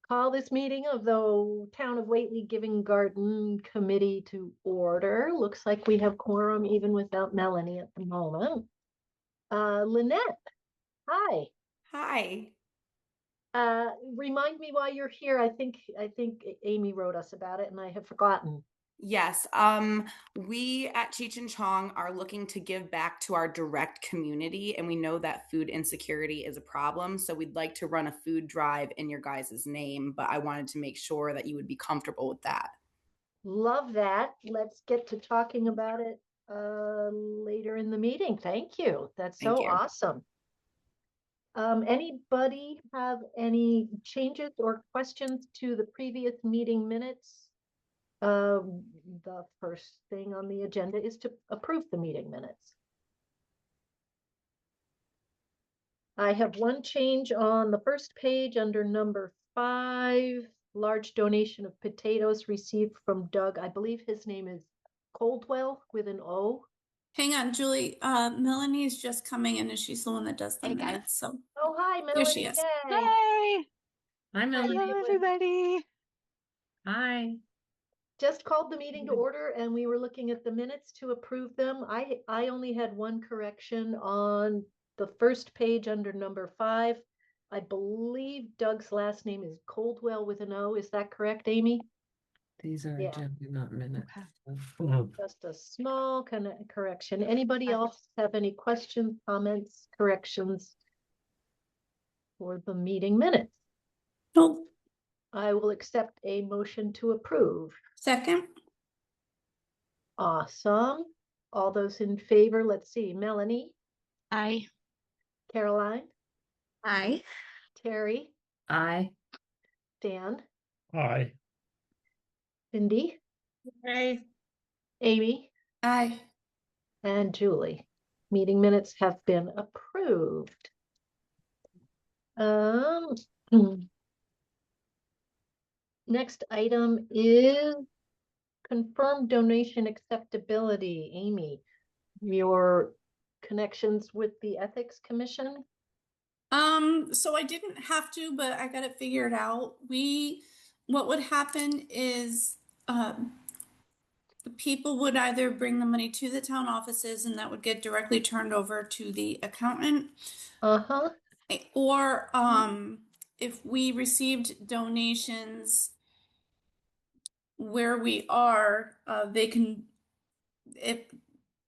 Call this meeting of the Town of Whately Giving Garden Committee to order. Looks like we have quorum even without Melanie at the moment. Lynette, hi. Hi. Remind me why you're here. I think Amy wrote us about it and I have forgotten. Yes, we at Cheech and Chong are looking to give back to our direct community, and we know that food insecurity is a problem. So we'd like to run a food drive in your guys' name, but I wanted to make sure that you would be comfortable with that. Love that. Let's get to talking about it later in the meeting. Thank you. That's Thank so you. awesome. Anybody have any changes or questions to the previous meeting minutes? The first thing on the agenda is to approve the meeting minutes. I have one change on the first page under number 5, large donation of potatoes received from Doug. I believe his name is Coldwell with an O. Hang on, Julie. Melanie is just coming in and she's the one that does the Hey, guys. minutes. So Oh, hi, there she Melanie. is. Yay. Hey, Hi, Melanie. hello everybody. Hi. Just called the meeting to order and we were looking at the minutes to approve them. I only had one correction on the first page under number 5. I believe Doug's last name is Coldwell with an O. Is that correct, Amy? These are Yeah. agenda, not minutes. Okay. Just a small kind of correction. Anybody else have any questions, comments, corrections for the meeting minutes? Nope. I will accept a motion to approve. Second. Awesome. All those in favor, let's see. Melanie, Aye. Caroline, Aye. Terry, Aye. Dan, Aye. Cindy, Aye. Amy, Aye. and Julie. Meeting minutes have been approved. Next item is confirmed donation acceptability. Amy, your connections with the Ethics Commission? So I didn't have to, but I got it figured out. What would happen is, the people would either bring the money to the town offices and that would get directly turned over to the accountant. Uh-huh. Or, if we received donations where we are, they can,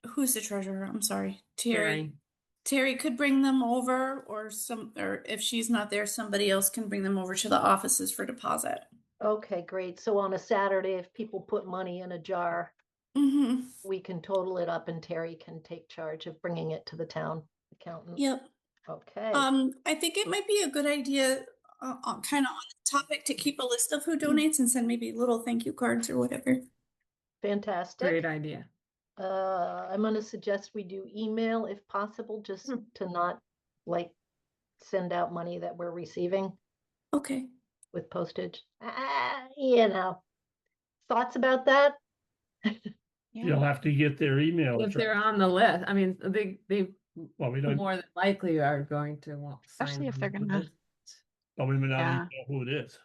who's the treasurer? I'm sorry, Terry. Terry could bring them over, or if she's not there, somebody else can bring them over to the offices for deposit. Okay, great. So on a Saturday, if people put money in a jar, Mm-hmm. we can total it up and Terry can take charge of bringing it to the town accountant. Yep. Okay. I think it might be a good idea, kind of on the topic, to keep a list of who donates and send maybe little thank you cards or whatever. Fantastic. Great idea. I'm going to suggest we do email if possible, just to not like send out money that we're receiving Okay. with postage. You know, thoughts about that? You'll have to get their email If they're address. on the list, I mean, they Well, we don't, more than likely are going to want to sign. Especially if they're on the gonna- list. well, we may not even Yeah. know who it is.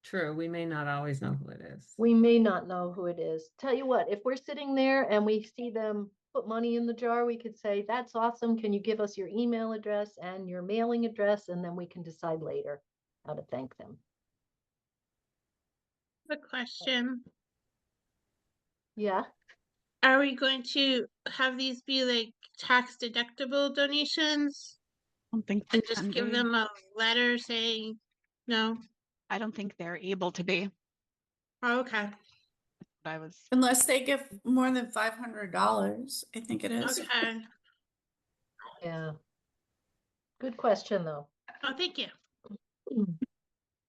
True, we may not always know who it is. We may not know who it is. Tell you what, if we're sitting there and we see them put money in the jar, we could say, that's awesome. Can you give us your email address and your mailing address? And then we can decide later how to thank them. A question. Yeah. Are we going to have these be like tax deductible donations I don't think and they just can give be. them a letter saying no? I don't think they're able to be. Oh, okay. I was Unless they give more than $500, I think it is. Okay. Yeah. Good question, though. Oh, thank you.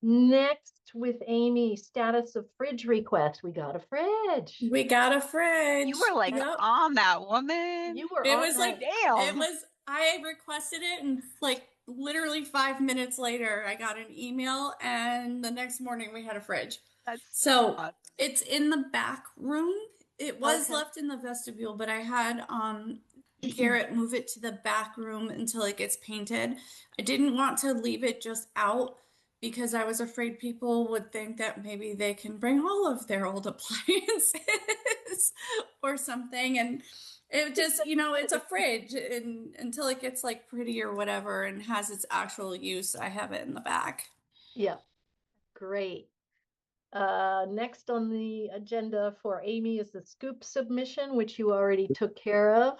Next with Amy, status of fridge request. We got a fridge. We got a fridge. You were like Yep. on that, woman. You were It on was that. like, Damn. I requested it, and like literally 5 minutes later, I got an email, and the next morning we had a fridge. That's So awesome. it's in the back room. It was Okay. left in the vestibule, but I had Garrett move it to the back room until it gets painted. I didn't want to leave it just out because I was afraid people would think that maybe they can bring all of their old appliances or something. And it just, it's a fridge, and until it gets like pretty or whatever and has its actual use, I have it in the back. Yeah, great. Next on the agenda for Amy is the scoop submission, which you already took care of.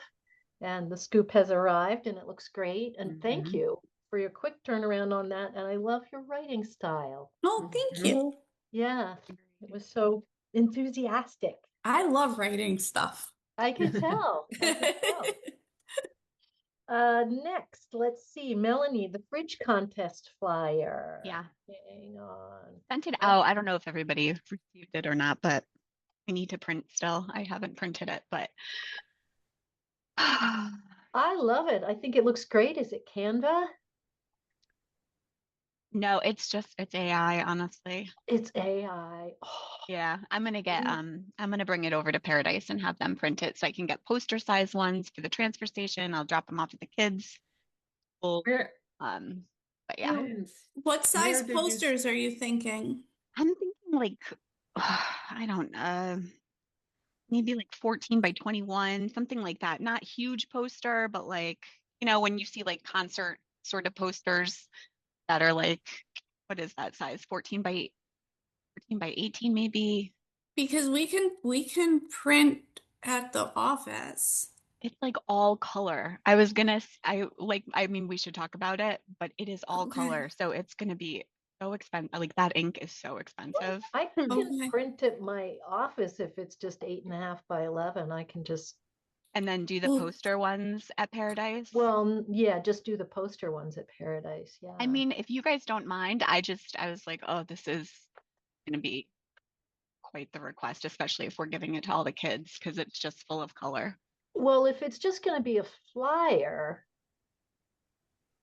And the scoop has arrived and it looks great. And thank Mhm. you for your quick turnaround on that. And I love your writing style. Oh, thank Mhm. you. Yeah, it was so enthusiastic. I love writing stuff. I can tell. I can tell. Next, let's see, Melanie, the fridge contest flyer. Yeah. Hang on. Sent it out. I don't know if everybody received it or not, but I need to print still. I haven't printed it, but I love it. I think it looks great. Is it Canva? no, it's AI, honestly. It's AI. Oh, Yeah, I'm gonna get Mm. I'm gonna bring it over to Paradise and have them print it so I can get poster size ones for the transfer station. I'll drop them off at the kids. Well, Where, but I yeah, didn't s- What size where did you s- posters are you thinking? I'm thinking like I don't maybe like 14 by 21, something like that. Not huge poster, but like, when you see like concert sort of posters that are like, what is that size? 14 by 18 maybe. Because we can print at the office. It's like all color. I was gonna, I mean, we should talk about it, but it is all Okay. color. So it's gonna be so expensive. Like that ink is so expensive. I can Okay. print at my office if it's just 8.5 by 11. I can just, And then do the Well, poster ones at Paradise. well, yeah, just do the poster ones at Paradise. Yeah. I mean, if you guys don't mind, I was like, oh, this is gonna be quite the request, especially if we're giving it to all the kids because it's just full of color. Well, if it's just going to be a flyer,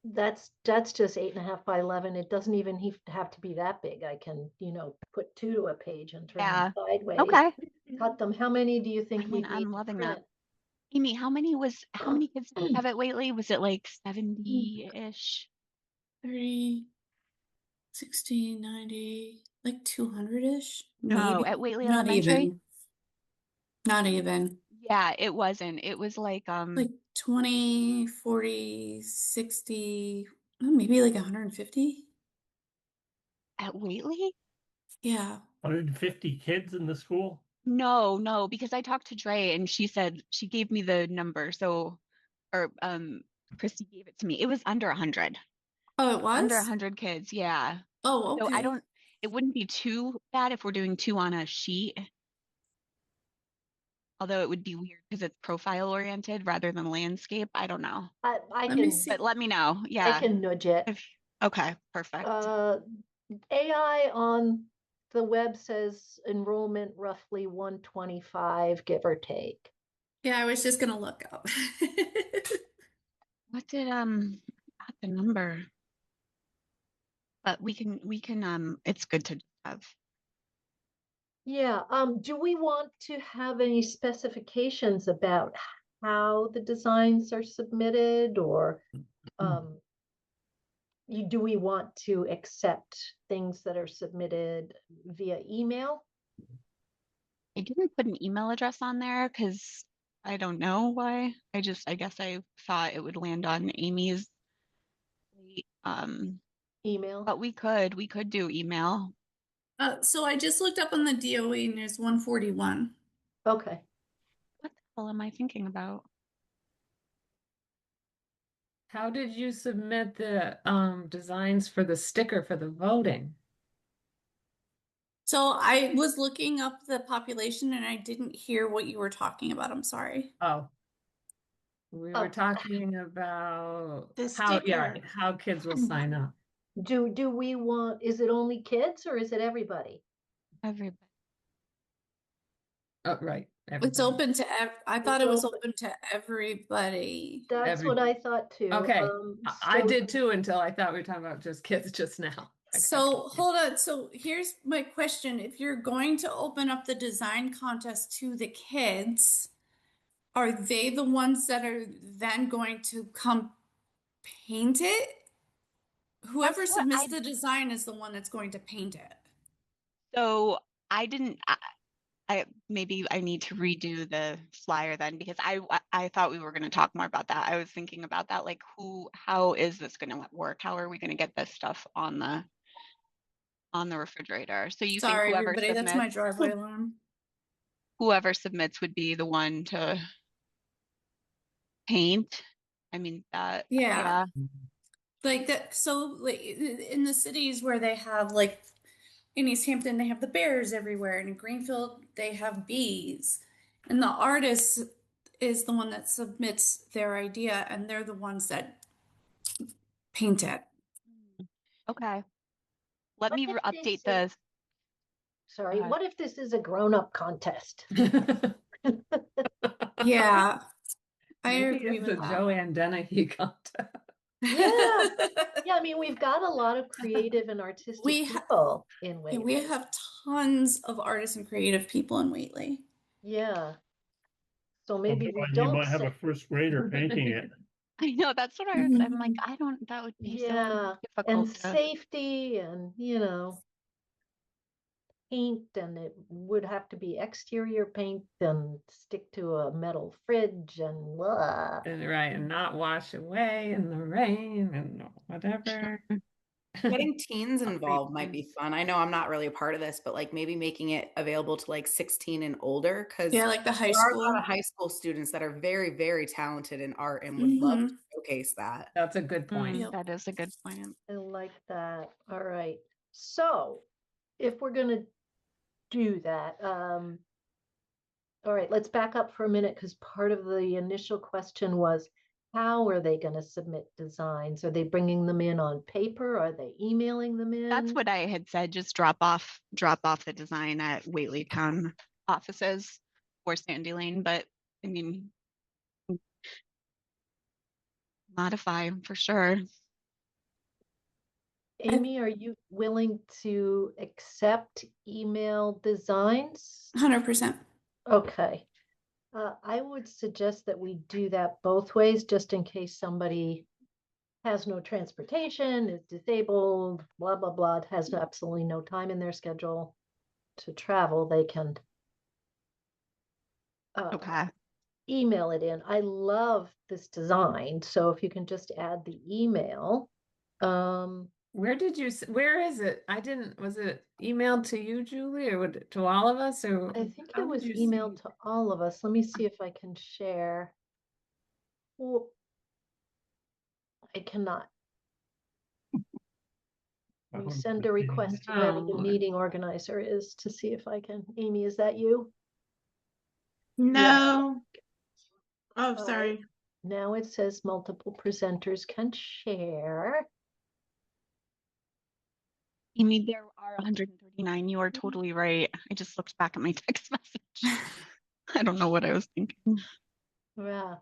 that's just 8.5 by 11. It doesn't even have to be that big. I can, put two to a page and turn them Yeah. sideways. Okay. Cut them. How many do you I think mean, we'd need I'm to loving print? that. Amy, how many kids did you have at Whately? Was it like 70-ish? 30, 60, 90, like 200-ish? No, Maybe. at Whately Not Elementary? even. Not even. Yeah, it wasn't. It was like Like 20, 40, 60, maybe like 150. at Whately? Yeah. 150 kids in the school? No, because I talked to Dre and she said she gave me the number. So, or Christy gave it to me. It was under 100. Oh, it Under was? 100 kids, yeah. Oh, So okay. it wouldn't be too bad if we're doing two on a sheet. Although it would be weird because it's profile oriented rather than landscape. I don't know. I Let me can, see. But let me know. I Yeah. can nudge it. Okay, perfect. AI on the web says enrollment roughly 125, give or take. Yeah, I was just gonna look up. What did got the number? But we can it's good to have. Yeah, do we want to have any specifications about how the designs are submitted, or do we want to accept things that are submitted via email? I didn't put an email address on there because I don't know why. I guess I thought it would land on Amy's plate. Email? But we could do email. So I just looked up on the DOE and there's 141. Okay. What the hell am I thinking about? How did you submit the designs for the sticker for the voting? So I was looking up the population and I didn't hear what you were talking about. I'm sorry. Oh. We Oh. were talking about The how sticker. how kids will sign up. Do we want, is it only kids or is it everybody? Everybody. Oh, right. It's Everybody. open to I thought It's it was open. open to everybody. That's what I thought too. Okay. I So did too until I thought we were talking about just kids just now. I got So confused. hold on. So here's my question. If you're going to open up the design contest to the kids, are they the ones that are then going to come paint it? Whoever That's what submits the design is the one that's going to paint it. So I didn't. I maybe I need to redo the flyer then, because I thought we were going to talk more about that. I was thinking about that, like how is this going to work? How are we going to get this stuff on the refrigerator? So you think Sorry, everybody, that's my driveway alarm. whoever submits would be the one to paint? I mean that. Yeah. Like that. So like in the cities where they have like in East Hampton, they have the bears everywhere, and in Greenfield, they have bees. And the artist is the one that submits their idea, and they're the ones that paint it. Okay. Let me What if update this is- the. Sorry, what if this is a grown-up contest? Yeah, I Maybe agree it's with the that. Joanne Dennehy contest. Yeah. Yeah, I mean, we've got a lot of creative and artistic We people in Yeah, Whately. we have tons of artists and creative people in Whately. Yeah. So Well, maybe we Joanne, you don't might have a send, first grader painting it. I know that's what I heard, but I'm like, I don't. That would be so yeah, and difficult to. safety and, paint, and it would have to be exterior paint and stick to a metal fridge and blah. And right, and not wash away in the rain and whatever. Getting teens Concrete involved might be things. fun. I know I'm not really a part of this, but like maybe making it available to like 16 and older, because Yeah, like the high there are a lot school. of high school students that are very, very talented in art and would love to showcase that. That's a good point. Yep. That is a good point. I like that. All right. So if we're gonna do that, all right, let's back up for a minute because part of the initial question was, how are they going to submit designs? Are they bringing them in on paper? Are they emailing them in? That's what I had said. Just drop off the design at Whately Town offices or Sandy Lane. But I mean, modify for sure. Amy, are you willing to accept email designs? 100%. Okay. I would suggest that we do that both ways, just in case somebody has no transportation, is disabled, blah, blah, blah, has absolutely no time in their schedule to travel, they can Okay. email it in. I love this design. So if you can just add the email. Where is it? Was it emailed to you, Julie, or to all of us? Or I think how it did was you emailed see? to all of us. Let me see if I can share. Well, I cannot. I We hope send it's a being- request to whoever the Oh. meeting organizer is to see if I can. Amy, is that you? No. Oh, All right. sorry. Now it says multiple presenters can share. Amy, there are 139. You are totally right. I just looked back at my text message. I don't know what I was thinking. Yeah.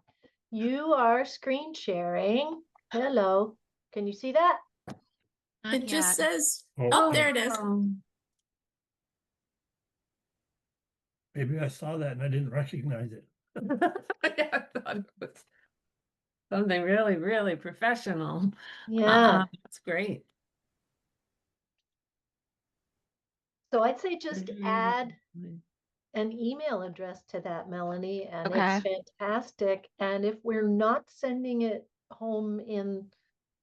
You are screen sharing. Hello. Can you see that? Not It just yet. says, Oh, oh, there it is. maybe I saw that and I didn't recognize it. Yeah, I thought it was something really, really professional. Yeah. That's great. So I'd say just Mhm. add an email address to that, Melanie, and Okay. it's fantastic. And if we're not sending it home in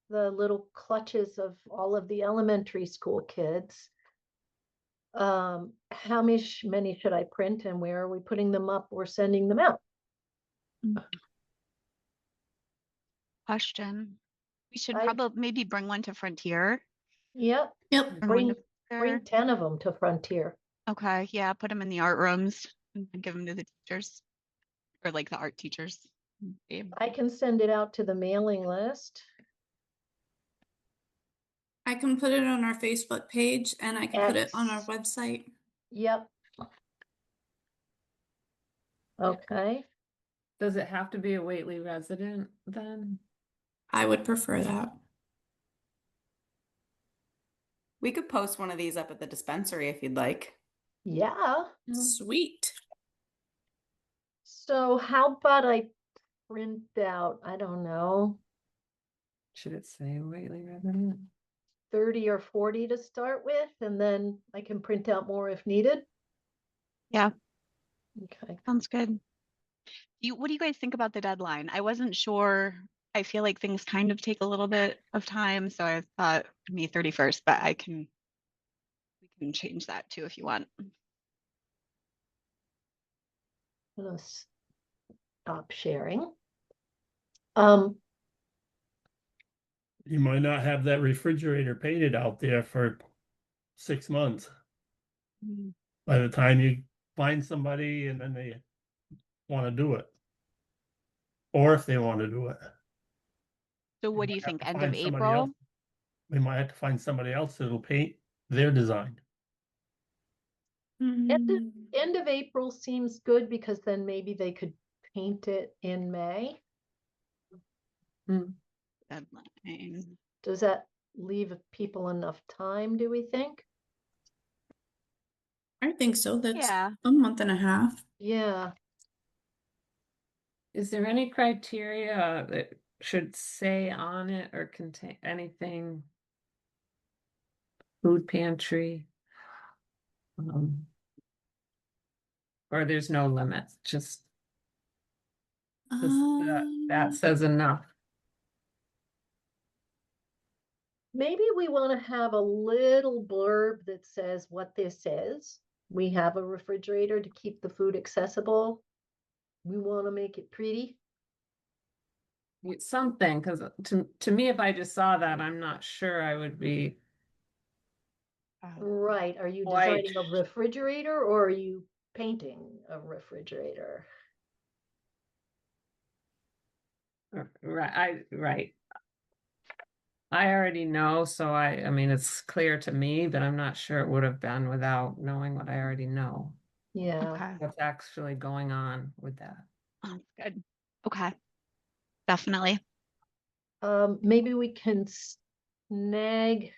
the little clutches of all of the elementary school kids, how many should I print and where are we putting them up or sending them out? Question. We should I- probably maybe bring one to Frontier. Yep, Yep. Bring one to bring Frontier. 10 of them to Frontier. Okay, yeah, put them in the art rooms and give them to the teachers or like the art teachers. Yeah. I can send it out to the mailing list. I can put it on our Facebook page and I can put it on our X. website. Yep. Okay. Does it have to be a Whately resident then? I would prefer that. We could post one of these up at the dispensary if you'd like. Yeah. Sweet. So how about I print out, I don't know. Should it say Whately resident? 30 or 40 to start with, and then I can print out more if needed. Yeah, Okay. sounds good. What do you guys think about the deadline? I wasn't sure. I feel like things kind of take a little bit of time, so I thought May 31st, but we can change that too if you want. I'm gonna stop sharing. Um, You might not have that refrigerator painted out there for 6 months. Mm. By the time you find somebody and then they want to do it. Or if they want to do it. So we what do might you have think? to End of find somebody else. April? We might have to find somebody else that'll paint their design. Mm. end of April seems good because then maybe they could paint it in May. Deadline. Does that leave people enough time, do we think? I think so. That's Yeah. a month and a half. Yeah. Is there any criteria that should say on it or contain anything? Food pantry? Or there's no limit, just 'cause that says enough. Maybe we want to have a little blurb that says what this is. We have a refrigerator to keep the food accessible. We want to make it pretty. Something, because to me, if I just saw that, I'm not sure I would be. Right. Are you White. designing a refrigerator or are you painting a refrigerator? Right. I already know, so I mean, it's clear to me, but I'm not sure it would have been without knowing what I already know. Yeah. Okay. What's actually going on with that? Oh, good. Okay. Definitely. Maybe we can snag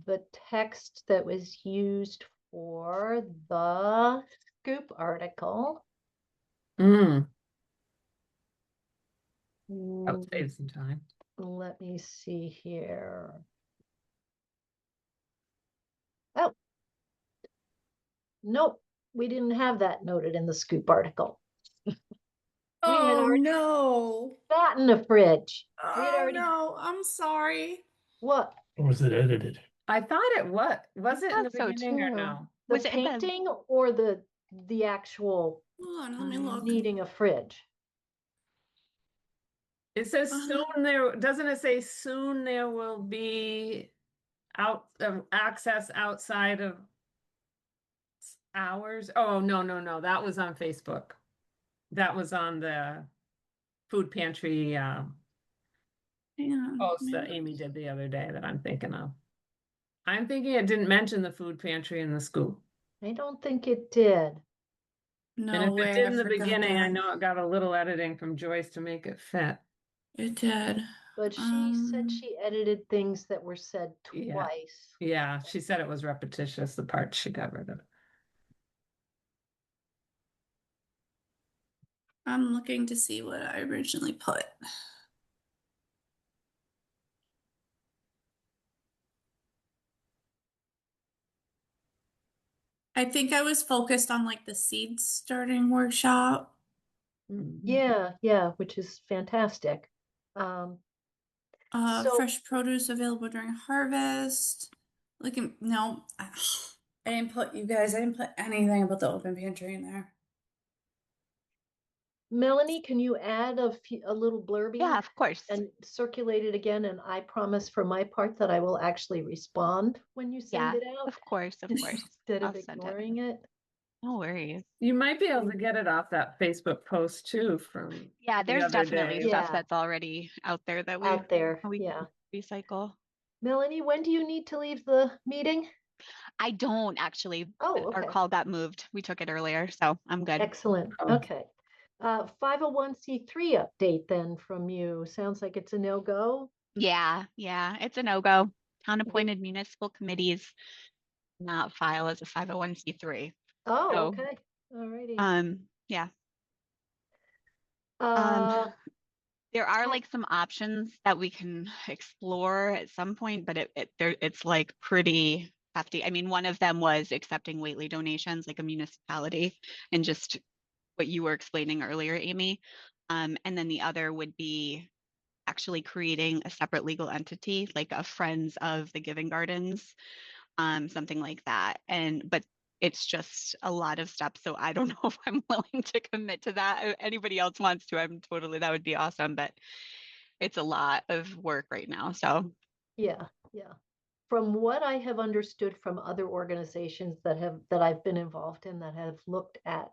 the text that was used for the scoop article. That would save some time. Let me see here. Oh, nope, we didn't have that noted in the scoop article. We had Oh already no. gotten a fridge. We had Oh already, no. I'm sorry. what? Or was it edited? I thought it was it in the thought so beginning or too. no? The Was it in the- painting or the actual Hold on, let me look. needing a fridge? It says Uh-huh. soon there, doesn't it say soon there will be access outside of hours? Oh, no, that was on Facebook. That was on the food pantry Hang on. post that Amy did the other day that I'm thinking of. I'm thinking it didn't mention the food pantry in the scoop. I don't think it did. And No if it way. did I in the forgot beginning, I that. know it got a little editing from Joyce to make it fit. It did. But she said she edited things that were said Yeah. twice. Yeah, she said it was repetitious, the part she got rid of. I'm looking to see what I originally put. I think I was focused on like the seed starting workshop. Yeah, which is fantastic. So Fresh produce available during harvest. Looking, no, I didn't put you guys, I didn't put anything about the open pantry in there. Melanie, can you add a little blurby? Yeah, of course. And circulate it again? And I promise for my part that I will actually respond when you send Yeah, it out of course. instead I'll of send it. ignoring it. No worries. You might be able to get it off that Facebook post too from Yeah, the there's other definitely day. stuff Yeah. that's already out there that Out there, we yeah. can recycle. Melanie, when do you need to leave the meeting? I don't actually. Oh, Our okay. call got moved. We took it earlier, so I'm good. Excellent. Oh. Okay. 501c3 update then from you. Sounds like it's a no-go. Yeah, it's a no-go. Town appointed municipal committees not file as a 501c3. Oh, So, okay. All righty. yeah. There are like some options that we can explore at some point, but it's like pretty hefty. I mean, one of them was accepting Whately donations, like a municipality, and just what you were explaining earlier, Amy. And then the other would be actually creating a separate legal entity, like a Friends of the Giving Gardens, something like that. But it's just a lot of steps. So I don't know if I'm willing to commit to that. If anybody else wants to, that would be awesome. But it's a lot of work right now. So Yeah, yeah. From what I have understood from other organizations that I've been involved in that have looked at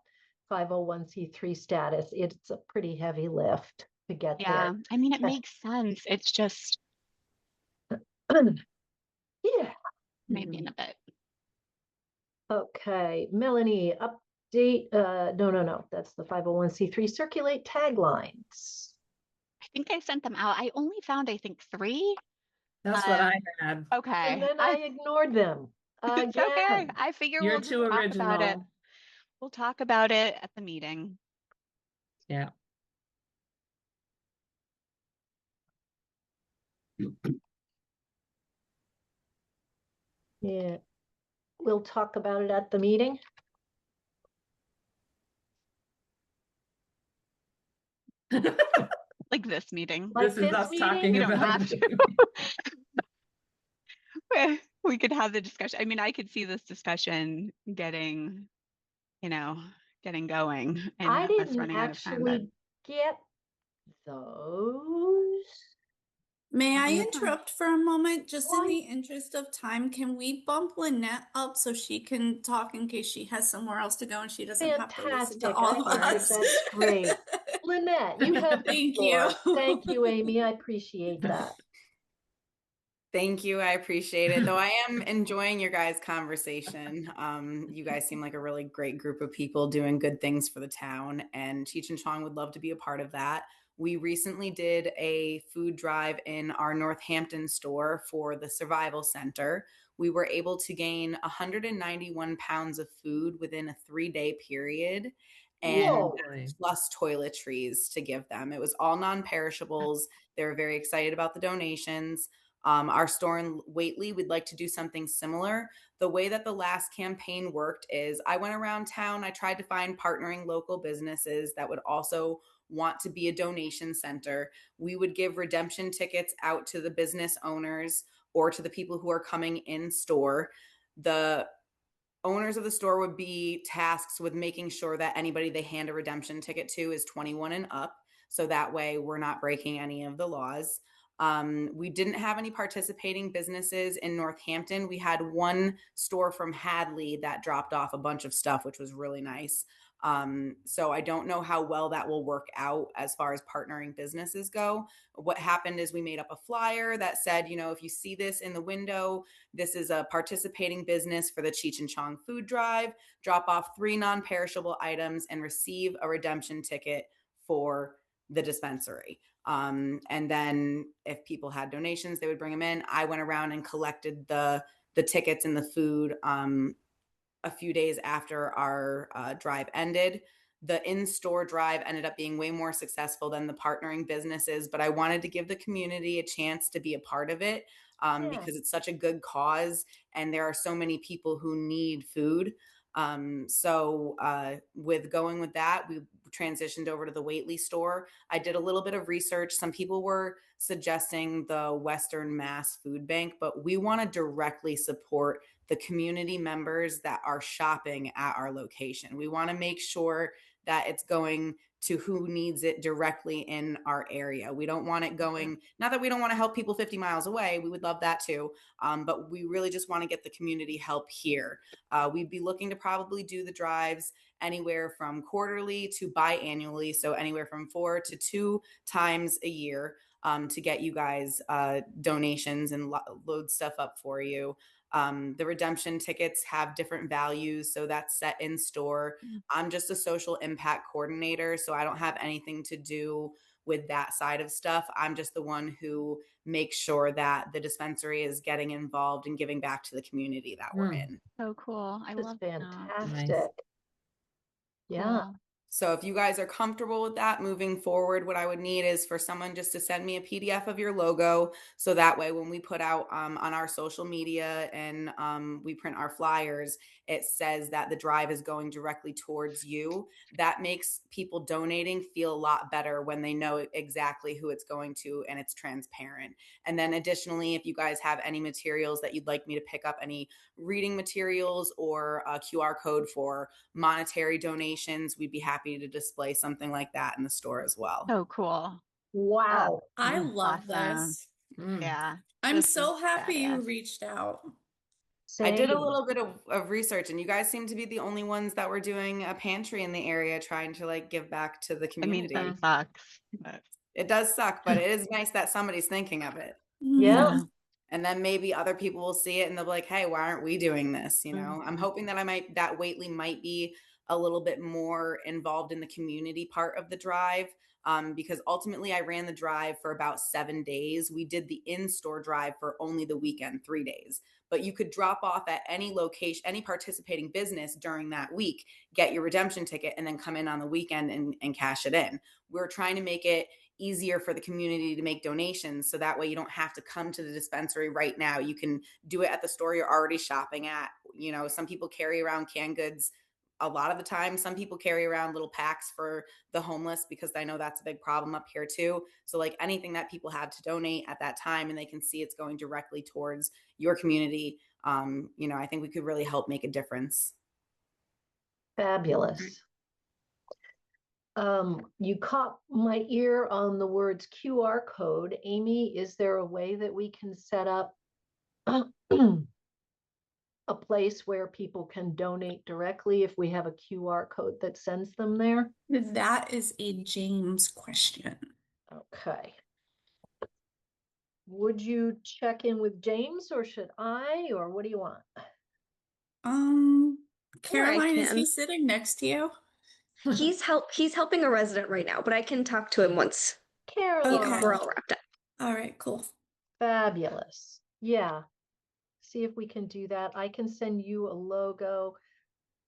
501c3 status, it's a pretty heavy lift to get yeah, there. I mean, it makes sense. It's just Yeah. maybe in a bit. Okay, Melanie, update. No. That's the 501c3 circulate taglines. I think I sent them out. I only found, I think, 3. That's what I had. Okay. And then I ignored them It's okay. again. I figure You're we'll just too talk about it. original. We'll talk about it at the meeting. Yeah. Yeah, we'll talk about it at the meeting. Like this meeting. Like This is this us meeting? talking We don't about have it. to. We could have the discussion. I mean, I could see this discussion getting going and I us didn't running out of time. But actually get those. May I Uh, interrupt for a moment? Just in Why? the interest of time, can we bump Lynette up so she can talk in case she has somewhere else to go and she doesn't have to listen to Fantastic. all I of think us? that's great. Lynette, you have the Thank floor. you. Thank you, Amy. I appreciate that. Thank you. I appreciate it. Though I am enjoying your guys' conversation. You guys seem like a really great group of people doing good things for the town, and Cheech and Chong would love to be a part of that. We recently did a food drive in our Northampton store for the Survival Center. We were able to gain 191 pounds of food within a 3-day period, and Whoa. plus toiletries to give them. It was all non-perishables. They were very excited about the donations. Our store in Whately, we'd like to do something similar. The way that the last campaign worked is I went around town. I tried to find partnering local businesses that would also want to be a donation center. We would give redemption tickets out to the business owners or to the people who are coming in store. The owners of the store would be tasked with making sure that anybody they hand a redemption ticket to is 21 and up. So that way we're not breaking any of the laws. We didn't have any participating businesses in Northampton. We had one store from Hadley that dropped off a bunch of stuff, which was really nice. So I don't know how well that will work out as far as partnering businesses go. What happened is we made up a flyer that said, if you see this in the window, this is a participating business for the Cheech and Chong food drive. Drop off 3 non-perishable items and receive a redemption ticket for the dispensary. And then if people had donations, they would bring them in. I went around and collected the tickets and the food a few days after our drive ended. The in-store drive ended up being way more successful than the partnering businesses, but I wanted to give the community a chance to be a part of it because it's such a good cause and there are so many people who need food. So with going with that, we transitioned over to the Whately store. I did a little bit of research. Some people were suggesting the Western Mass Food Bank, but we want to directly support the community members that are shopping at our location. We want to make sure that it's going to who needs it directly in our area. We don't want it going, not that we don't want to help people 50 miles away, we would love that too, but we really just want to get the community help here. We'd be looking to probably do the drives anywhere from quarterly to biannually, so anywhere from 4 to 2 times a year to get you guys donations and load stuff up for you. The redemption tickets have different values, so that's set in store. I'm just a social impact coordinator, so I don't have anything to do with that side of stuff. I'm just the one who makes sure that the dispensary is getting involved and giving back to the community that we're in. So cool. I This is love that. fantastic. Nice. Yeah. Cool. So if you guys are comfortable with that moving forward, what I would need is for someone just to send me a PDF of your logo. So that way, when we put out on our social media and we print our flyers, it says that the drive is going directly towards you. That makes people donating feel a lot better when they know exactly who it's going to and it's transparent. And then additionally, if you guys have any materials that you'd like me to pick up, any reading materials or a QR code for monetary donations, we'd be happy to display something like that in the store as well. So cool. Wow. I love Awesome. this. Mm. Yeah. I'm this so is happy you badass. reached out. I did a Same. little bit of research, and you guys seem to be the only ones that were doing a pantry in the area trying to like give back to the I mean, community. that sucks. But It does suck, but it is nice that somebody's thinking of it. Yeah. yeah. And then maybe other people will see it and they'll be like, hey, why aren't we doing this? You know, I'm Mhm. hoping that Whately might be a little bit more involved in the community part of the drive. Because ultimately I ran the drive for about 7 days. We did the in-store drive for only the weekend, 3 days, but you could drop off at any location, any participating business during that week, get your redemption ticket, and then come in on the weekend and cash it in. We're trying to make it easier for the community to make donations. So that way you don't have to come to the dispensary right now. You can do it at the store you're already shopping at. You know, some people carry around canned goods a lot of the time. Some people carry around little packs for the homeless because I know that's a big problem up here too. So like anything that people have to donate at that time and they can see it's going directly towards your community, you know, I think we could really help make a difference. Fabulous. You caught my ear on the words QR code. Amy, is there a way that we can set up a place where people can donate directly if we have a QR code that sends them there? That is a James question. Okay. Would you check in with James or should I, or what do you want? Sure, I Caroline, is he can. sitting next to you? He's helping a resident right now, but I can talk to him once Caroline. we're all wrapped up. All right, cool. Fabulous. Yeah. See if we can do that. I can send you a logo.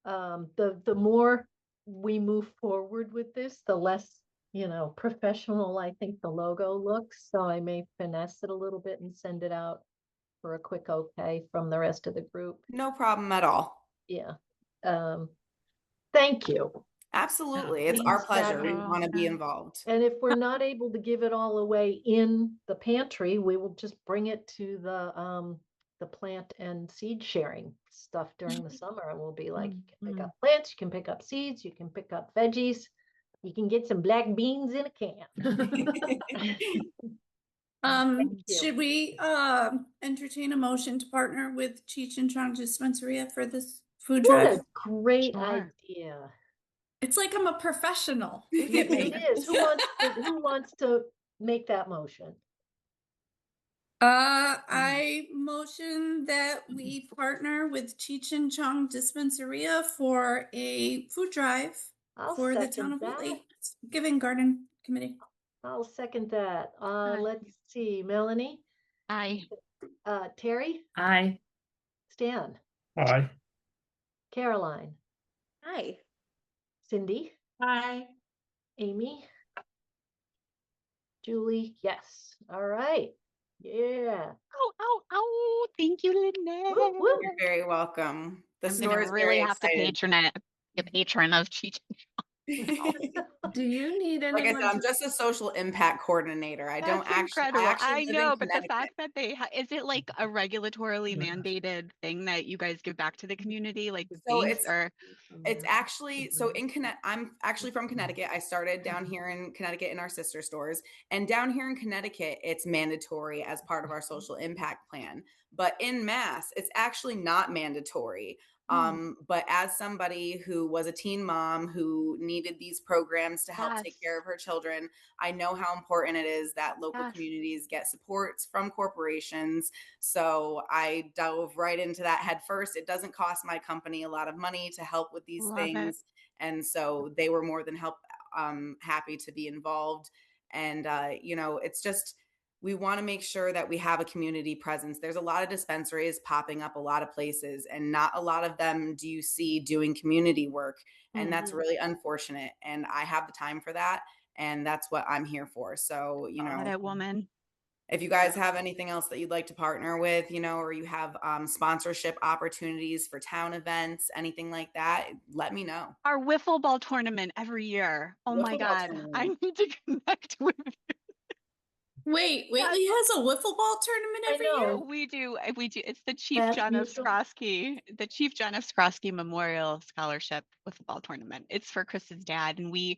The more we move forward with this, the less, professional I think the logo looks. So I may finesse it a little bit and send it out for a quick okay from the rest of the group. No problem at all. Yeah. Thank you. Absolutely. It's Please, our pleasure. We Saturday. want to be involved. And if we're not able to give it all away in the pantry, we will just bring it to the plant and seed sharing stuff during the summer. And we'll be like, you can pick up plants, you can pick up seeds, you can pick up veggies, you can get some black beans in a can. Should we entertain a motion to partner with Cheech and Chong Dispensaria for this food What drive? a great Sure. idea. It's like I'm a professional. Look at It me. is. Who wants to make that motion? I motion that we partner with Cheech and Chong Dispensaria for a food drive I'll for the second town of that. Whately Giving Garden Committee. I'll second that. Aye. Let's see, Melanie, Aye. Terry, Aye. Stan, Aye. Caroline, Hi. Cindy, Hi. Amy, Julie, yes. All right. Yeah. Oh, oh, oh. Thank you, Lynette. Whoop, whoop. You're very welcome. The I'm store gonna is really very have to excited. be a patron of Cheech. Do you need Like I anyone said, I'm to- just a social impact coordinator. I That's actually incredible. I live in know, but the Connecticut. fact that is it like a regulatorily mandated thing that you guys give back to the community, like So thanks or? it's actually so in Connecticut. I'm actually from Connecticut. I started down here in Connecticut in our sister stores, and down here in Connecticut, it's mandatory as part of our social impact plan. But in Mass, it's actually not mandatory. But as somebody who was a teen mom who needed these programs to help take care of her children, I know how important it is that local communities get supports from corporations. So I dove right into that head first. It doesn't cost my company a lot of money to help with these things. And so they were more than happy to be involved. And, it's just, we want to make sure that we have a community presence. There's a lot of dispensaries popping up a lot of places, and not a lot of them do you see doing community work. And that's really unfortunate. And I have the time for that. And that's what I'm here for. So, Got it, woman. if you guys have anything else that you'd like to partner with, or you have sponsorship opportunities for town events, anything like that, let me know. Our wiffle ball tournament every year. Oh my Wiffle ball God. I tournament. need to connect with Wait, Whately has a wiffle ball tournament I every year? know. We do. It's the Chief Mass John F. Mutual. Skrosky Memorial Scholarship wiffle ball tournament. It's for Chris's dad, and we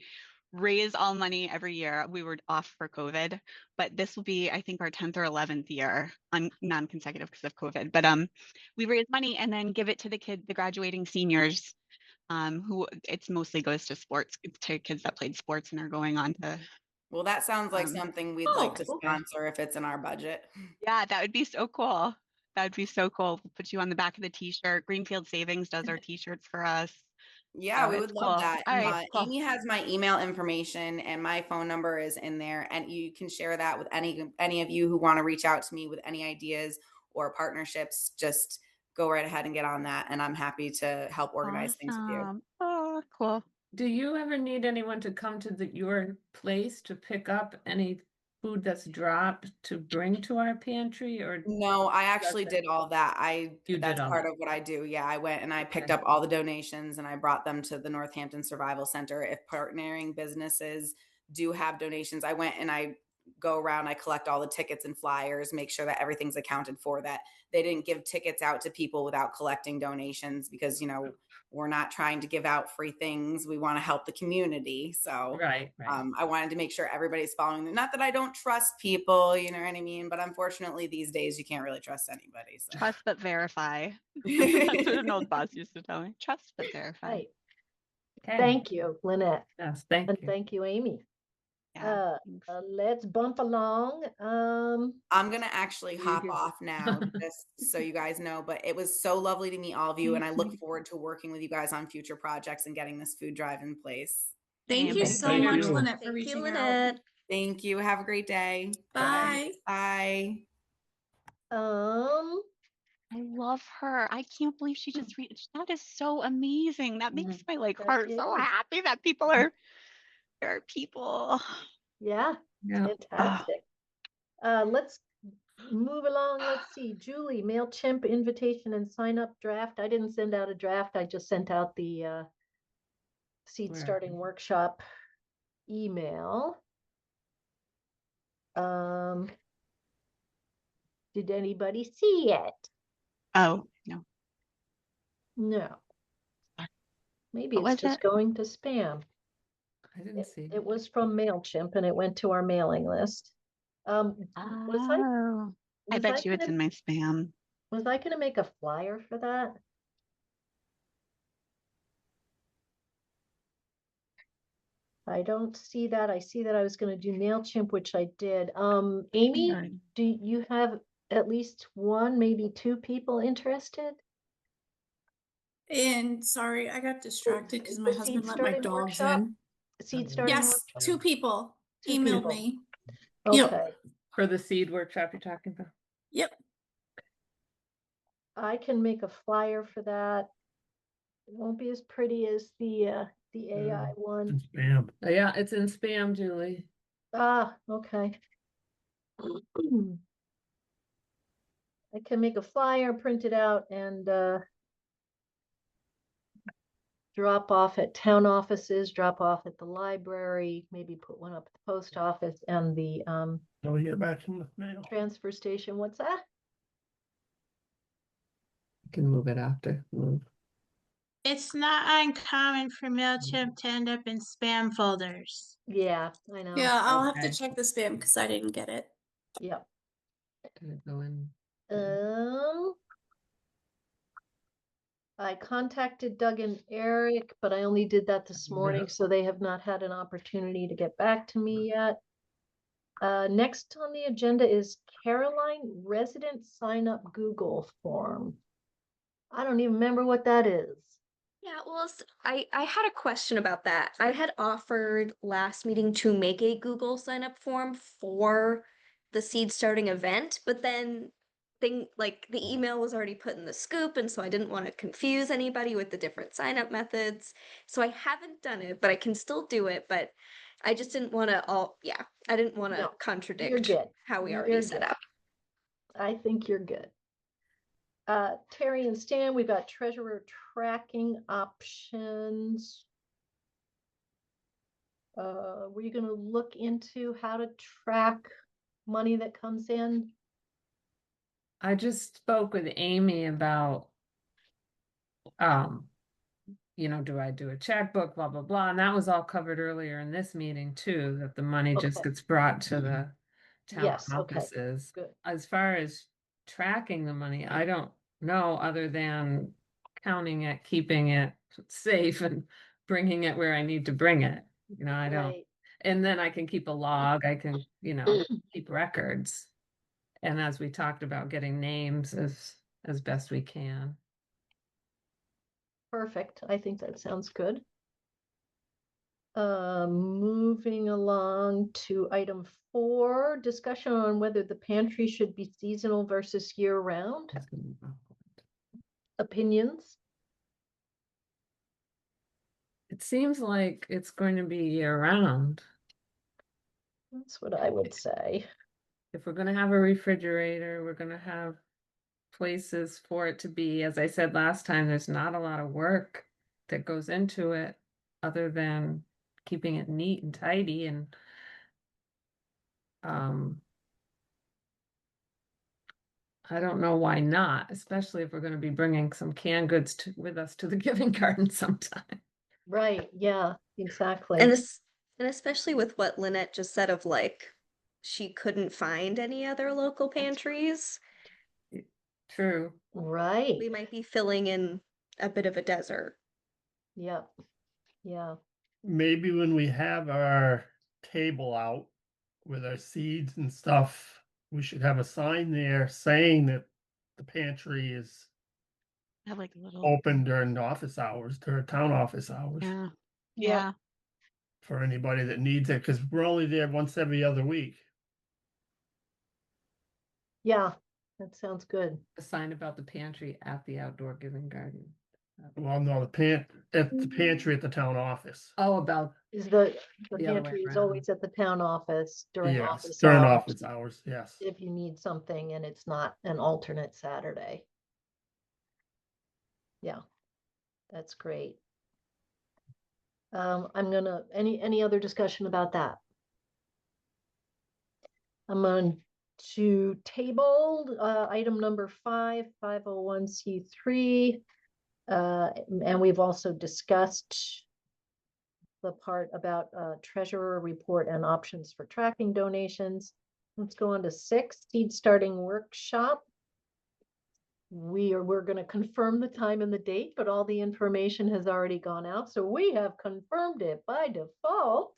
raise all money every year. We were off for COVID, but this will be, I think, our 10th or 11th year on non-consecutive because of COVID. But we raise money and then give it to the graduating seniors, who it's mostly goes to sports, to kids that played sports and are going on to. Well, that sounds like something we'd like to okay. sponsor if it's in our budget. Yeah, that would be so cool. That would be so cool. We'll put you on the back of the t-shirt. Greenfield Savings does our t-shirts for us. Yeah, So we it's would love cool. that. All right, cool. Amy has my email information and my phone number is in there, and you can share that with any of you who want to reach out to me with any ideas or partnerships. Just go right ahead and get on that, and I'm happy to help organize things with you. Awesome. Oh, cool. Do you ever need anyone to come to your place to pick up any food that's dropped to bring to our pantry, or No, I actually Doesn't- did all that. You That's did all part that? of what I do. Yeah, I went and I picked Okay. up all the donations and I brought them to the Northampton Survival Center. If partnering businesses do have donations, I went and I go around, I collect all the tickets and flyers, make sure that everything's accounted for, that they didn't give tickets out to people without collecting donations, because, we're not trying to give out free things. We want to help the community. So Right. I wanted to make sure everybody's following them. Not that I don't trust people, you know what I mean? But unfortunately, these days, you can't really trust anybody. So. Trust but verify. That's what an old boss used to tell me. Trust but verify. Right. Okay. Thank you, Lynette. Yes, thank And you. thank you, Amy. Yeah. Thanks. Let's bump along. I'm going to actually hop you. off now, just so you guys know. But it was so lovely to meet all of you. And I look forward to working with you guys on future projects and getting this food drive in place. Thank you Thank so you. much, Thank you. Lynette, for Thank you, reaching out. Lynette. Thank you. Have a great day. Bye. Bye. Um, I love her. I can't believe she just reached. That is so amazing. That makes my that heart so is. happy that there are people. Yeah, Yeah. fantastic. Let's move along. Let's see. Julie, MailChimp invitation and sign up draft. I didn't send out a draft. I just sent out the seed Where? starting workshop email. Did anybody see it? Oh, no. No. Maybe What it's was just it? going to spam. I didn't see. It was from MailChimp and it went to our mailing list. Was Oh, I was bet you it's gonna- in my spam. Was I gonna make a flyer for that? I don't see that. I see that I was gonna do MailChimp, which I did. Amy, Good. do you have at least one, maybe two people interested? And sorry, I got distracted because my The husband seed let my starting dogs workshop? in. Seed starting Yes, workshop? 2 people Two emailed people. me. Yep. Okay, For the seed workshop you're talking about? Yep. I can make a flyer for that. It won't be as pretty as the AI one. Spam. Yeah, it's in spam, Julie. Ah, okay. I can make a flyer, print it out, and drop off at town offices, drop off at the library, maybe put one up at the post office and the Don't hear back from the mail. transfer station. What's that? You can move it after. Move. It's not uncommon for MailChimp to end up in spam folders. Yeah, I know. Yeah, I'll have Okay. to check the spam because I didn't get it. Yep. Did it go in? I contacted Doug and Eric, but I only did that this morning, Yeah. so they have not had an opportunity to get back to me yet. Next on the agenda is Caroline resident sign up Google form. I don't even remember what that is. Yeah, well, I had a question about that. I had offered last meeting to make a Google sign up form for the seed starting event, but then like the email was already put in the scoop, and so I didn't want to confuse anybody with the different sign up methods. So I haven't done it, but I can still do it. But I just didn't want to I didn't want to No, contradict good. how we You're already set good. up. I think you're good. Terry and Stan, we've got treasurer tracking options. Were you going to look into how to track money that comes in? I just spoke with Amy about, do I do a checkbook, blah, blah, blah. And that was all covered earlier in this meeting too, that the money just Okay. gets brought to the town Yes, okay, offices. good. As far as tracking the money, I don't know other than counting it, keeping it safe and bringing it where I need to bring it. I don't. Right. And then I can keep a log, I can, keep records. And as we talked about, getting names as best we can. Perfect. I think that sounds good. Moving along to item 4, discussion on whether the pantry should be seasonal versus year-round. Opinions? It seems like it's going to be year-round. That's what I would say. If we're going to have a refrigerator, we're going to have places for it to be. As I said last time, there's not a lot of work that goes into it other than keeping it neat and tidy, and I don't know why not, especially if we're going to be bringing some canned goods with us to the giving garden sometime. Right, yeah, exactly. And especially with what Lynette just said of like she couldn't find any other local pantries. True. Right. We might be filling in a bit of a desert. Yep. Yeah. Maybe when we have our table out with our seeds and stuff, we should have a sign there saying that the pantry is Have like a little. open during office hours, during town office hours, Yeah. Yep. Yeah. for anybody that needs it, because we're only there once every other week. Yeah, that sounds good. A sign about the pantry at the outdoor giving garden. Well, no, at the pantry at the town office. Oh, about Is the The other way pantry is around. always at the town office during Yes, office during hours. office hours, yes. If you need something and it's not an alternate Saturday. Yeah, that's great. I'm gonna, any other discussion about that? I'm on to table, item number 5, 501c3. And we've also discussed the part about treasurer report and options for tracking donations. Let's go on to 6, seed starting workshop. We're going to confirm the time and the date, but all the information has already gone out. So we have confirmed it by default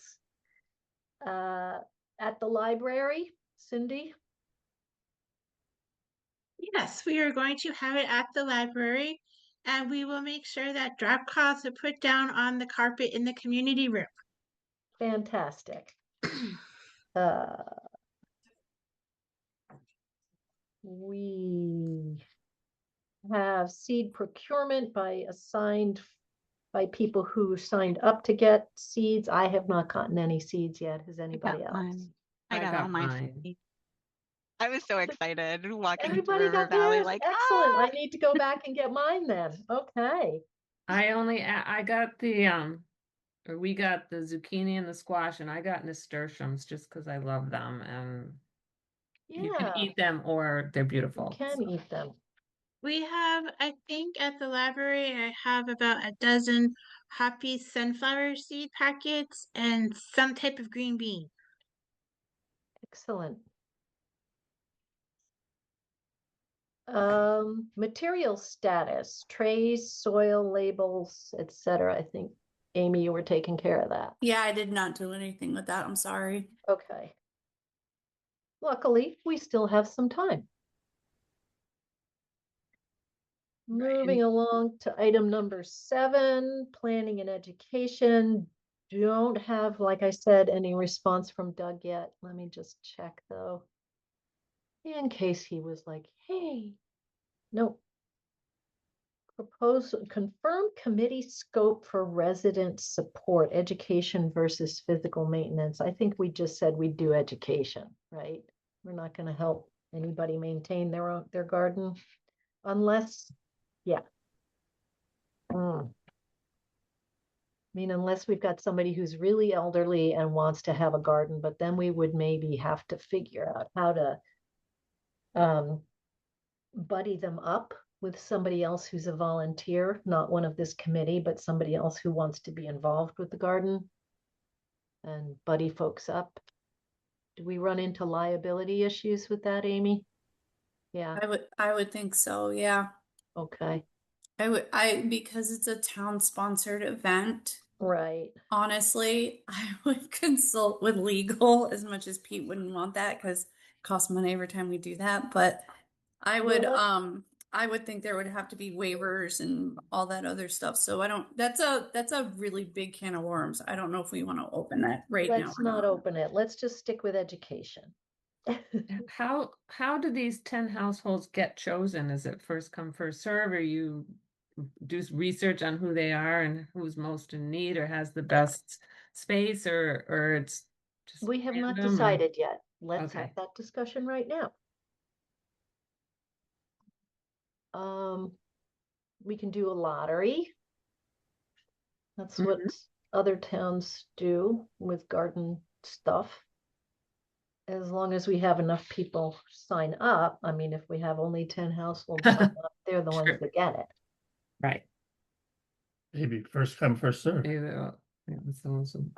at the library. Cindy? Yes, we are going to have it at the library, and we will make sure that drop cloths are put down on the carpet in the community room. Fantastic. We have seed procurement by people who signed up to get seeds. I have not gotten any seeds yet. Has anybody else? Mine. I I got got all mine. mine. I was so excited walking into Everybody River got Valley, theirs? like, Excellent. ah! I need to go back and get mine then. Okay. I got or we got the zucchini and the squash, and I got nasturtiums just because I love them, and you can Yeah, eat them or they're you beautiful. can eat them. We have, I think at the library, I have about a dozen Hoppy sunflower seed packets and some type of green bean. Excellent. Material status, trays, soil labels, etc. I think, Amy, you were taking care of that. Yeah, I did not do anything with that. I'm sorry. Okay. Luckily, we still have some time. Moving along to item number 7, planning and education. Don't have, like I said, any response from Doug yet. Let me just check though. in case he was like, hey, no. Propose, confirm committee scope for resident support, education versus physical maintenance. I think we just said we'd do education, right? We're not gonna help anybody maintain their garden unless, yeah. I mean, unless we've got somebody who's really elderly and wants to have a garden, but then we would maybe have to figure out how to buddy them up with somebody else who's a volunteer, not one of this committee, but somebody else who wants to be involved with the garden and buddy folks up. Do we run into liability issues with that, Amy? Yeah, I would think so, yeah. okay, Because it's a town-sponsored event, right. honestly, I would consult with legal as much as Pete wouldn't want that because it costs money every time we do that. But Well, I would think there would have to be waivers and all that other stuff. So that's a really big can of worms. I don't know if we want to open that right now let's or not open it. Let's just stick with education. How do these 10 households get chosen? Is it first come, first serve, or you do research on who they are and who's most in need or has the best space, or it's just We have not random, or- decided yet. Let's Okay. have that discussion right now. We can do a lottery. That's what other towns do with garden stuff. As long as we have enough people sign up. I mean, if we have only 10 households sign up, they're the ones Sure. that get it. Right. Maybe first come, first serve. Yeah, that's awesome.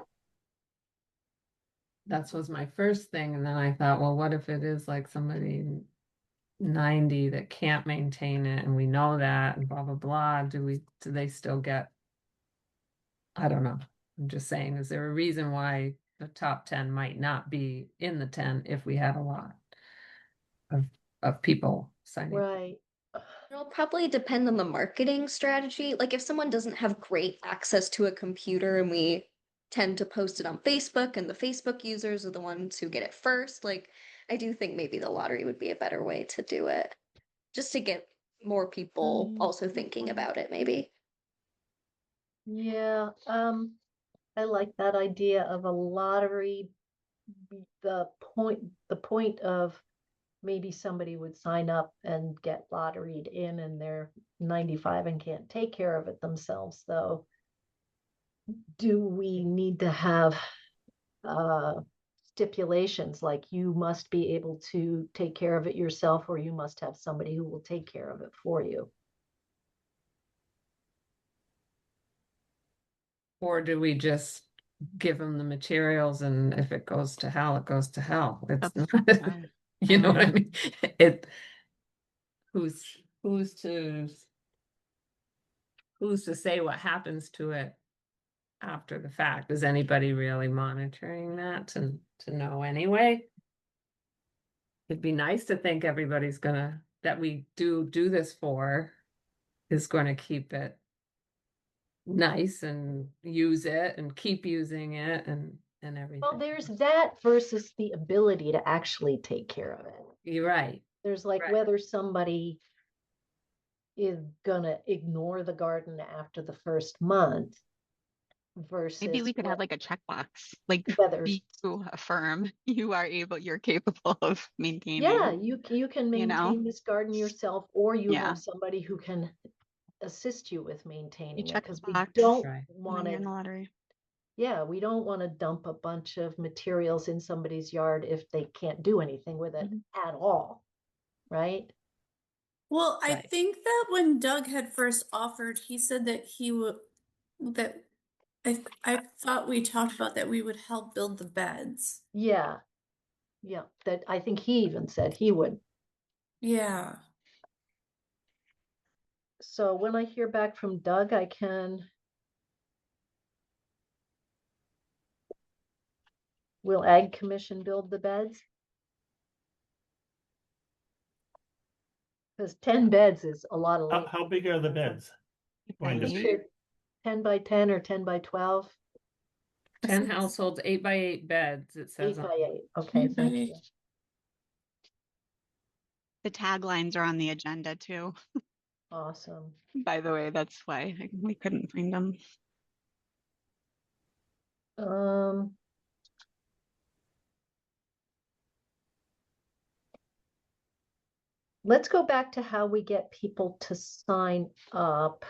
That was my first thing, and then I thought, well, what if it is like somebody 90 that can't maintain it, and we know that, and blah blah blah. Do they still get? I don't know. I'm just saying, is there a reason why the top 10 might not be in the 10 if we had a lot of people signing? Right. It'll probably depend on the marketing strategy. Like if someone doesn't have great access to a computer and we tend to post it on Facebook and the Facebook users are the ones who get it first, like I do think maybe the lottery would be a better way to do it. Just to get more people also thinking about it, maybe. Yeah. I like that idea of a lottery. The point of maybe somebody would sign up and get lotteried in and they're 95 and can't take care of it themselves, though. Do we need to have stipulations like you must be able to take care of it yourself, or you must have somebody who will take care of it for you? Or do we just give them the materials, and if it goes to hell, it goes to hell? It's That's not, fine. you know what I mean? It who's to say what happens to it after the fact? Is anybody really monitoring that to know anyway? It'd be nice to think everybody's that we do this for is gonna keep it nice and use it and keep using it and everything. Well, there's that versus the ability to actually take care of it. You're right. There's like Right. whether somebody is gonna ignore the garden after the first month versus Maybe we could have like a checkbox, like whether, you affirm you're capable of maintaining. yeah, you can you know? maintain this garden yourself, or you Yeah. have somebody who can assist you with You maintaining it, check because the we box. don't Right. want When you're in the to, lottery. yeah, we don't want to dump a bunch of materials in somebody's yard if they can't do anything with it at all, right? Well, I Right. think that when Doug had first offered, he said that he would that I thought we talked about that we would help build the beds. Yeah, yeah, that I think he even said he would. Yeah. So when I hear back from Doug, will Ag Commission build the beds? Because 10 beds is a lot of land. How big are the beds? I Going to think be? they're 10 by 10 or 10 by 12, 10 households, 8 by 8 beds, it 8 says. by 8. Okay, thank you. The taglines are on the agenda too. Awesome. By the way, that's why we couldn't find them. Um, let's go back to how we get people to sign up.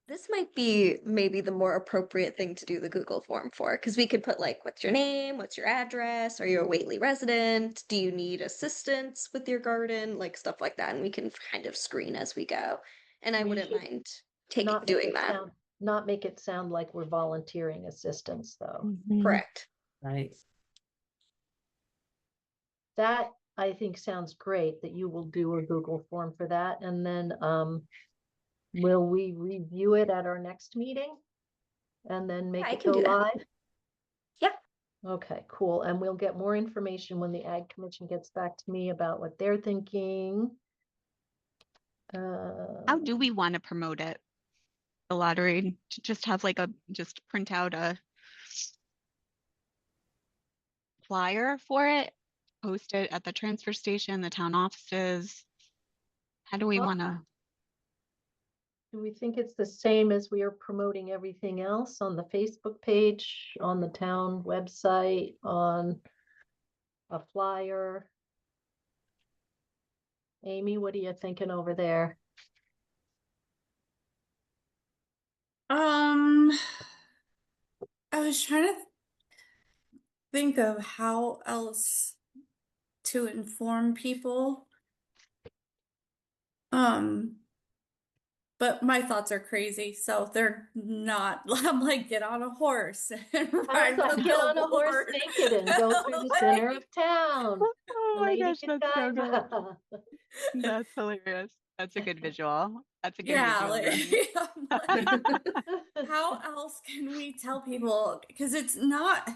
This might be maybe the more appropriate thing to do the Google form for, because we could put like, what's your name? What's your address? Are you a Whately resident? Do you need assistance with your garden? Like stuff like that. And we can kind of screen as we go. And I We wouldn't should mind Not make doing it that. sound, not make it sound like we're volunteering assistance, though. Correct. Right. That I think sounds great that you will do a Google form for that. And then will we review it at our next meeting? And then make I it can go do that. live? Yeah. Okay, cool. And we'll get more information when the Ag Commission gets back to me about what they're thinking. How do we want to promote it? The lottery, to just have like just print out a flyer for it, post it at the transfer station, the town offices. How do we Oh. want to? Do we think it's the same as we are promoting everything else on the Facebook page, on the town website, on a flyer? Amy, what are you thinking over there? I was trying to think of how else to inform people. But my thoughts are crazy, so they're not. I'm like, get on a horse and How's ride that? the Get on a horse billboard. naked and go through the center of town. Oh The my lady gosh, can that's so guide good. you. That's hilarious. That's a good visual. That's a good Yeah, visual, like, Amy. I'm like, how else can we tell people? Because it's not.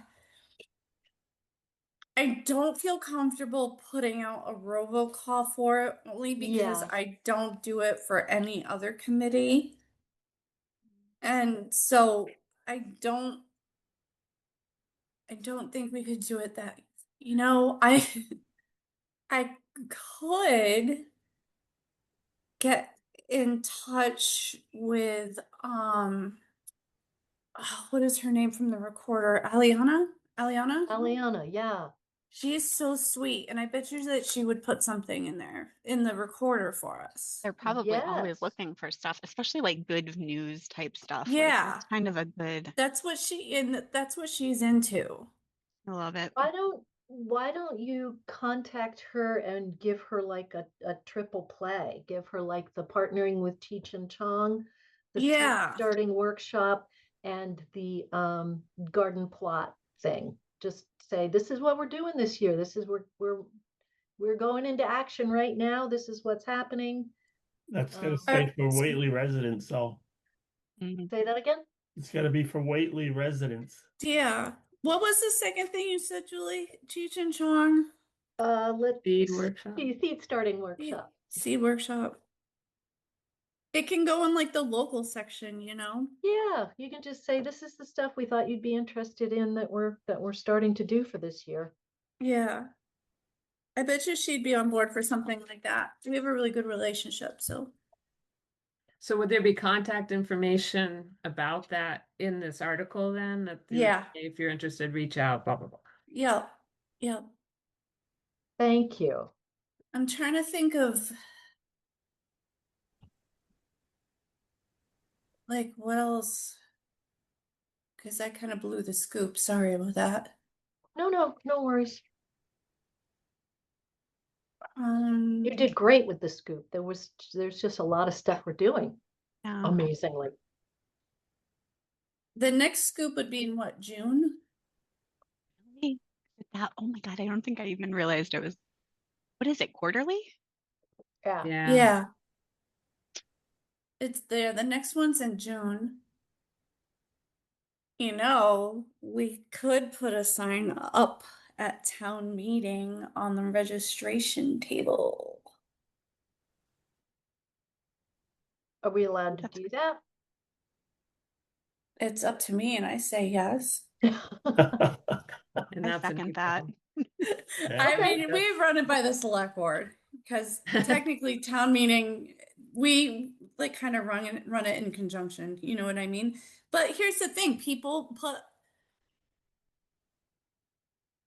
I don't feel comfortable putting out a robocall for it only because Yeah. I don't do it for any other committee. And so I don't think we could do it that, I could get in touch with what is her name from the recorder? Aliana? Aliana, yeah. She's so sweet, and I bet you that she would put something in there in the recorder for us. They're probably always Yes. looking for stuff, especially like good news type stuff. Like Yeah. that's kind of a good. That's what she's into. I love it. Why don't you contact her and give her like a triple play? Give her like the partnering with Cheech and Chong, the seed Yeah. starting workshop, and the garden plot thing. Just say, this is what we're doing this year. This is we're going into action right now. This is what's happening. That's gonna Um, stay for Whately residents, so Mhm. Say that again. it's gotta be for Whately residents. Yeah. What was the second thing you said, Julie? Cheech and Chong? Let's Seed workshop. see, seed starting workshop. Seed workshop. It can go in like the local section, Yeah, you can just say, this is the stuff we thought you'd be interested in that we're starting to do for this year. Yeah. I bet you she'd be on board for something like that. We have a really good relationship, so. So would there be contact information about that in this article then? That Yeah. if you're interested, reach out, blah, blah, blah. Yeah. Yeah. Thank you. I'm trying to think of like what else? Because I kind of blew the scoop. Sorry about that. No worries. Um, You did great with the scoop. There's just a lot of stuff we're doing. Yeah. Amazingly. the next scoop would be in what, June? Really? Oh my God, I don't think I even realized it was, what is it, quarterly? Yeah. Yeah. It's there. The next one's in June. We could put a sign up at town meeting on the registration table. Are we allowed to That's do that? It's up to me, and I say yes. And I that's a second new that. goal. I Okay. mean, we run it by the select board because technically town meeting, we like kind of run it in conjunction. You know what I mean? But here's the thing, people put,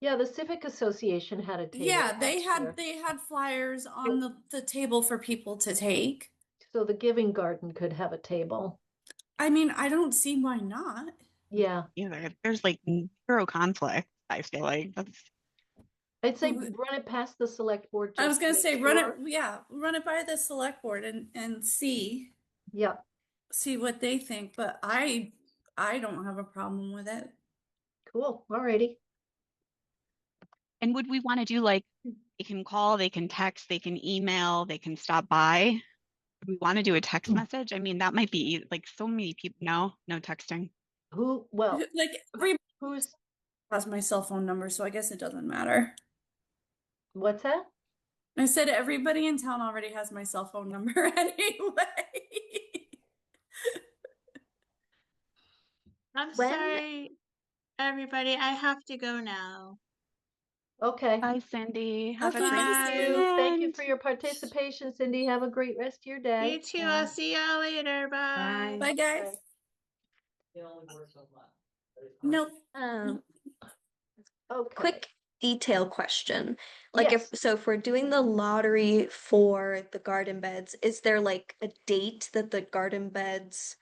Yeah, the Civic Association had a table. yeah, last they year, had flyers on the table for people to take. so the Giving Garden could have a table. I mean, I don't see why not. Yeah, Either. There's like zero conflict, I feel like. That's I'd say Who- run it past the select board. I was just to gonna make say run sure. it, yeah, run it by the select board and Yeah, see what they think. But I don't have a problem with it. cool. Alrighty. and would we want to do like they can call, they can text, they can email, they can stop by? Would we want to do a text message? I mean, that might be like so many people. No texting. Who? Well, Like everybody who's? has my cell phone number, so I guess it doesn't matter. What's that? I said everybody in town already has my cell phone number anyway. I'm When? sorry, everybody. I have to go now. Okay. Bye, Cindy. Have a Okay, great bye, Thank you. Thank you weekend. for your participation, Cindy. Have a great rest of your day. You too. I'll see y'all later. Bye. Bye, guys. Nope. Okay. Quick detail question. Like Yes. if we're doing the lottery for the garden beds, is there like a date that the garden beds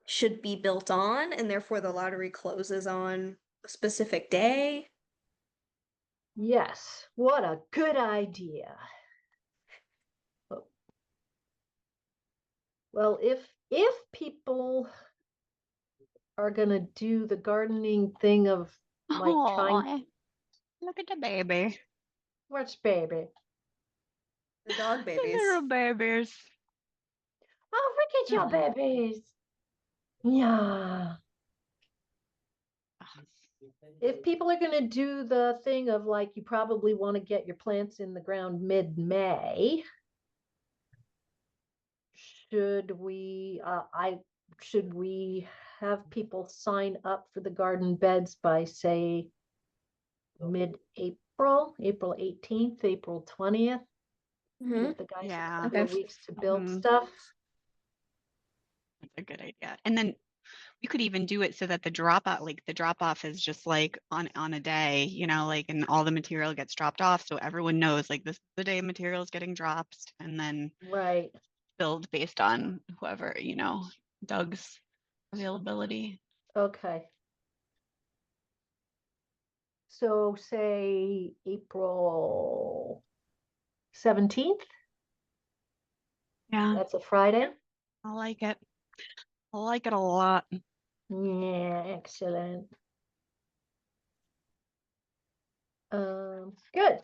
should be built on and therefore the lottery closes on a specific day? Yes. What a good idea. Well, if people are gonna do the gardening thing of like trying, Oh, look at the baby. what's baby? The dog The babies. little babies. Oh, look at your babies. Yeah. If people are gonna do the thing of like, you probably want to get your plants in the ground mid-May. Should we have people sign up for the garden beds by say mid-April, April 18th, April 20th? Mhm. Give the guys a Yeah. couple of weeks to build Mhm. stuff. That's a good idea. And then we could even do it so that the drop off is just like on a day, like and all the material gets dropped off so everyone knows like this is the day material is getting dropped and then Right. build based on whoever, Doug's availability. Okay. So say April 17th. Yeah, That's a Friday. I like it. I like it a lot. Yeah, excellent. Good.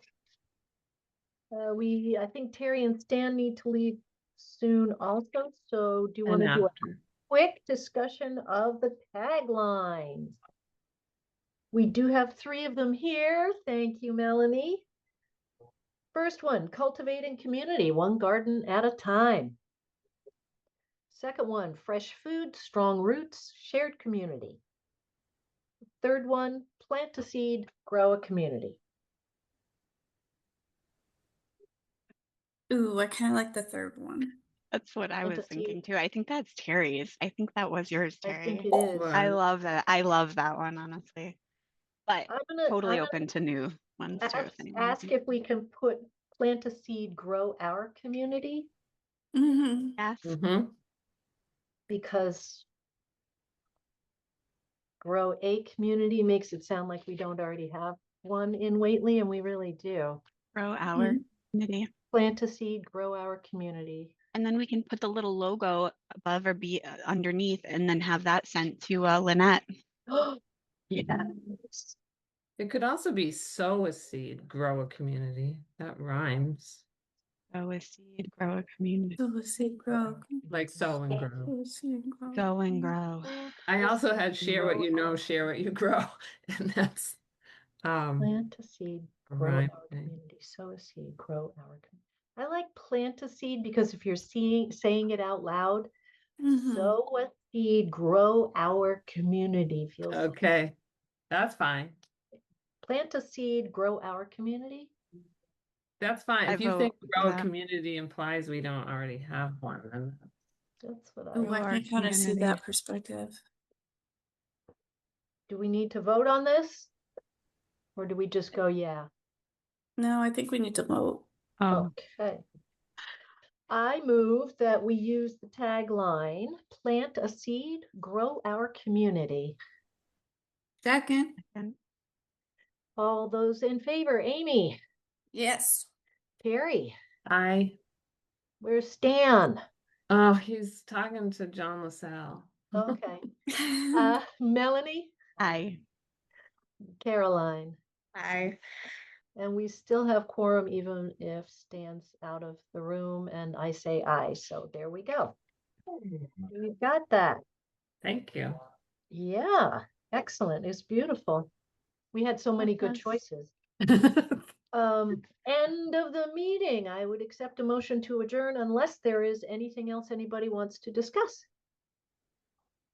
I think Terry and Stan need to leave soon also. So do you want And to do a after. quick discussion of the taglines? We do have 3 of them here. Thank you, Melanie. First one, cultivating community, one garden at a time. Second one, fresh food, strong roots, shared community. Third one, plant a seed, grow a community. Ooh, I kind of like the third one. That's what I was Fantasy. thinking too. I think that's Terry's. I think that was yours, I think Terry. it is. Well, I love that. I love that one, honestly. But I'm totally gonna open to new ones too. If anyone ask if we can put plant a seed, grow our community, Mm-hmm. Yes. Mm-hmm. because grow a community makes it sound like we don't already have one in Whately, and we really do. Grow our community. Plant a seed, grow our community. And then we can put the little logo above or be underneath and then have that sent to Lynette. Yeah. It could also be sow a seed, grow a community. That rhymes. Grow a seed, grow a community. So let's see, grow. Like sow and grow. Let's see, grow. Go and grow. I also had share what you know, share what you grow. And that's Plant a seed, grow rhyme our thing. community. Sow a seed, grow our community. I like plant a seed because if you're saying it out loud, Mhm. sow a seed, grow our community feels Okay, that's fine. Plant a seed, grow our community. That's fine. I If you vote think for grow a that. community implies we don't already have one, then That's what I, Oh, I Our can kind of see community. that perspective. do we need to vote on this? Or do we just go, yeah? No, I think we need to vote. Oh, Okay. I move that we use the tagline, plant a seed, grow our community. Second. and All those in favor, Amy, Yes. Carrie, where's Stan? he's talking to John LaSalle. Okay. Melanie, aye. Caroline, Aye. and we still have quorum even if Stan's out of the room and I say aye. So there we go. We've got that. Thank you. Yeah, excellent. It's beautiful. We had so many good Yes. choices. End of the meeting. I would accept a motion to adjourn unless there is anything else anybody wants to discuss.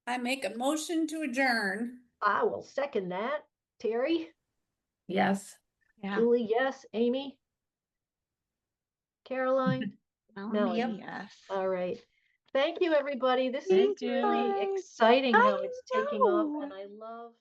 I make a motion to adjourn. I will second that. Terry, Yes. Yeah. Julie, yes. Amy, Caroline, Melanie. Yes. All right. Thank you, everybody. This is Thank you. really Bye. exciting how I it's taking off, know. and I love